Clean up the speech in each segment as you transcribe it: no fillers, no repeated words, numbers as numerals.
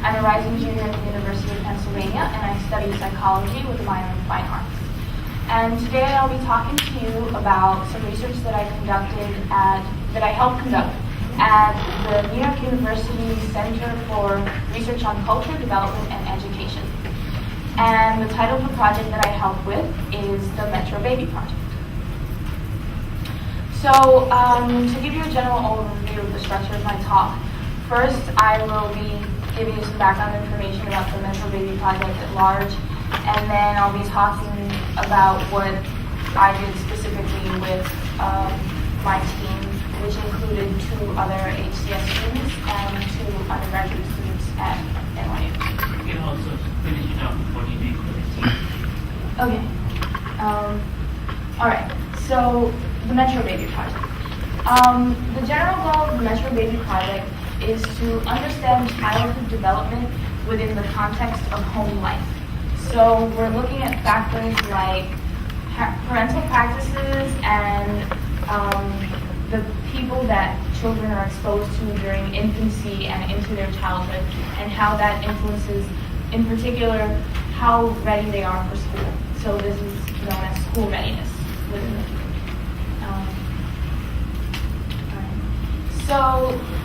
I'm a rising junior at the University of Pennsylvania, and I study psychology with a minor in fine arts. And today I'll be talking to you about some research that I helped conduct at the New York University Center for Research on Culture, Development, and Education. And the title of the project that I helped with is the Metro Baby Project. So, to give you a general overview of the structure of my talk, first I will be giving you some background information about the Metro Baby Project at large, and then I'll be talking about what I did specifically with my team, which included 2 other HCS students and 2 undergraduate students at NYU. You can also finish it up before you make the team. Okay. All right. So the Metro Baby Project. The general goal of the Metro Baby Project is to understand childhood development within the context of home life. So we're looking at factors like parental practices and the people that children are exposed to during infancy and into their childhood, and how that influences, in particular, how ready they are for school. So this is known as school readiness within the community. So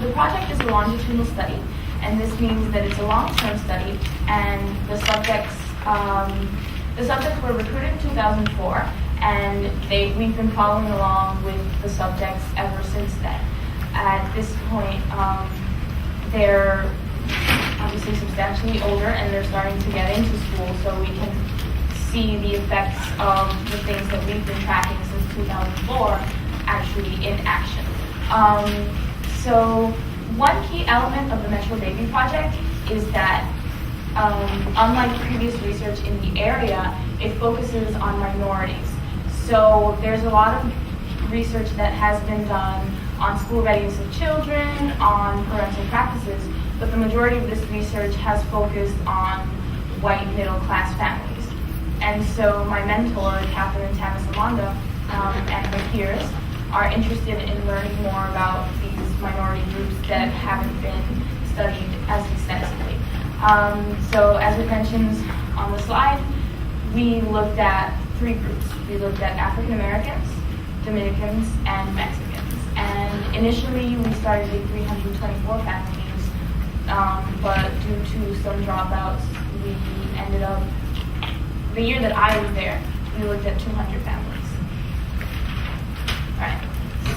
the project is a longitudinal study, and this means that it's a long-term study, and the subjects were recruited in 2004, and we've been following along with the subjects ever since then. At this point, they're obviously substantially older, and they're starting to get into school, so we can see the effects of the things that we've been tracking since 2004 actually in action. So one key element of the Metro Baby Project is that, unlike previous research in the area, it focuses on minorities. So there's a lot of research that has been done on school readiness of children, on parental practices, but the majority of this research has focused on white middle-class families. And so my mentor, Catherine Tamasamanda, and her peers are interested in learning more about these minority groups that haven't been studied as extensively. So as it mentions on the slide, we looked at 3 groups. We looked at African Americans, Dominicans, and Mexicans. And initially we started with 324 families, but due to some dropouts, we ended up, the year that I was there, we looked at 200 families. Alright,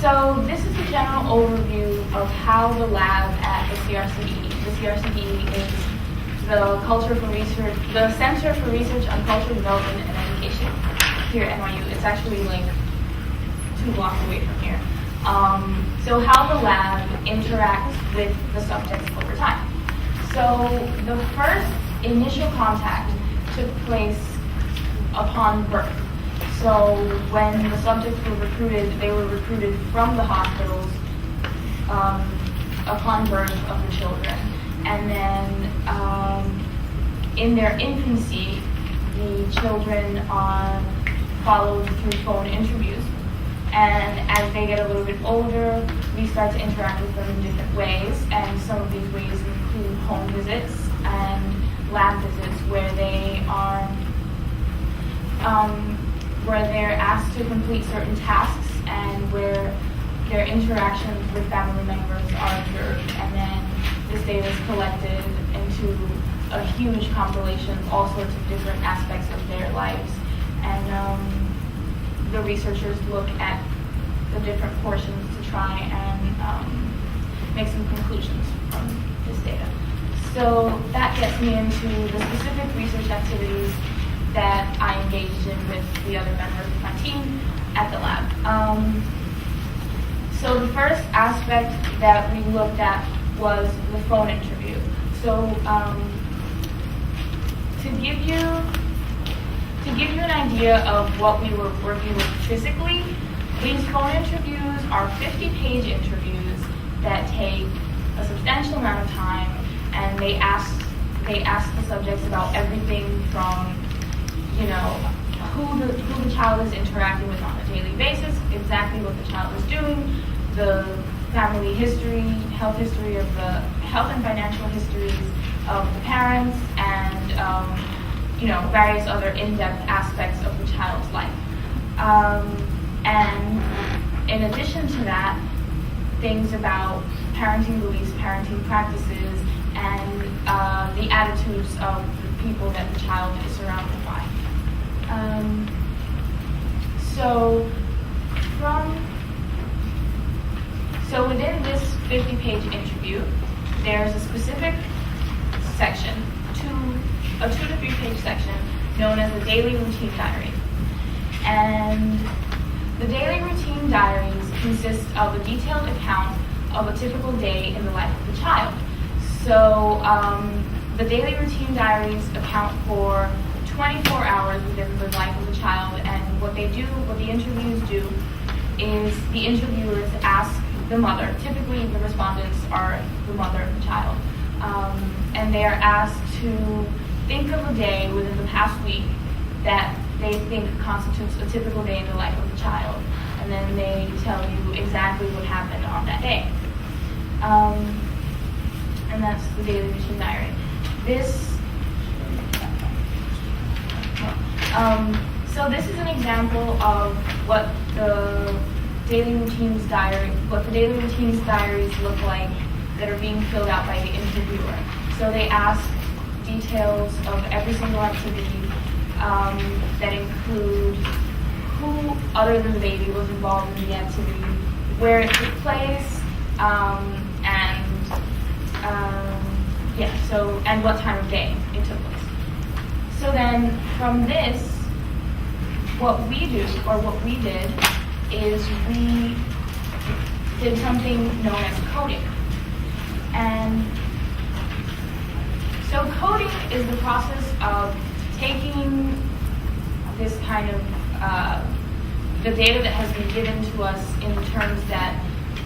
so this is a general overview of how the lab at the CRCD. The CRCD is the Center for Research on Culture, Development, and Education here at NYU. It's actually like 2 blocks away from here. So how the lab interacts with the subjects over time. So the first initial contact took place upon birth. So when the subjects were recruited, they were recruited from the hospitals upon birth of the children. And then in their infancy, the children are followed through phone interviews. And as they get a little bit older, we start to interact with them in different ways. And some of these ways include home visits and lab visits where they are where they're asked to complete certain tasks and where their interactions with family members are observed, and then this data is collected into a huge compilation of all sorts of different aspects of their lives. And the researchers look at the different portions to try and make some conclusions from this data. So that gets me into the specific research activities that I engaged in with the other members of my team at the lab. So the first aspect that we looked at was the phone interview. So to give you an idea of what we were working with physically, these phone interviews are 50-page interviews that take a substantial amount of time, and they ask the subjects about everything from, who the child is interacting with on a daily basis, exactly what the child is doing, the family history, health history of the health and financial histories of the parents, and various other in-depth aspects of the child's life. And in addition to that, things about parenting beliefs, parenting practices, and the attitudes of the people that the child is surrounded by. So within this 50-page interview, there's a specific section, a 2 to 3 page section known as the daily routine diary. And the daily routine diaries consist of a detailed account of a typical day in the life of the child. So the daily routine diaries account for 24 hours within the life of the child, and what the interviews do is the interviewers ask the mother, typically the respondents are the mother of the child, and they are asked to think of a day within the past week that they think constitutes a typical day in the life of the child, and then they tell you exactly what happened on that day. And that's the daily routine diary. So this is an example of what the daily routines diaries look like that are being filled out by the interviewer. So they ask details of every single activity that include who other than the baby was involved in the activity, where it took place, and what time of day it took place. So then from this, what we did is we did something known as coding. And so coding is the process of taking this kind of the data that has been given to us in terms that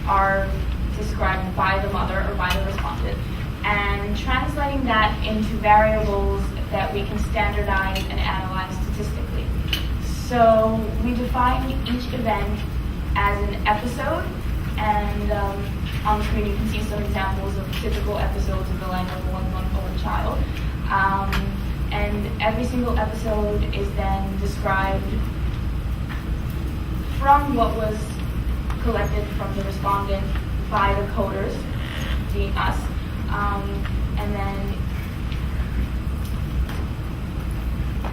are described by the mother or by the respondent, and translating that into variables that we can standardize and analyze statistically. So we define each event as an episode, and on the screen you can see some examples of typical episodes of the life of a 1-month-old child. And every single episode is then described from what was collected from the respondent by the coders, being us,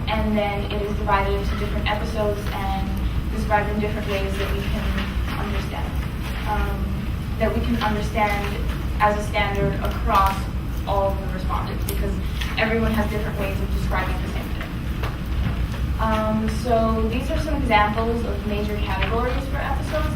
and then it is divided into different episodes and described in different ways that we can understand as a standard across all of the respondents, because everyone has different ways of describing the same thing. So these are some examples of major categories for episodes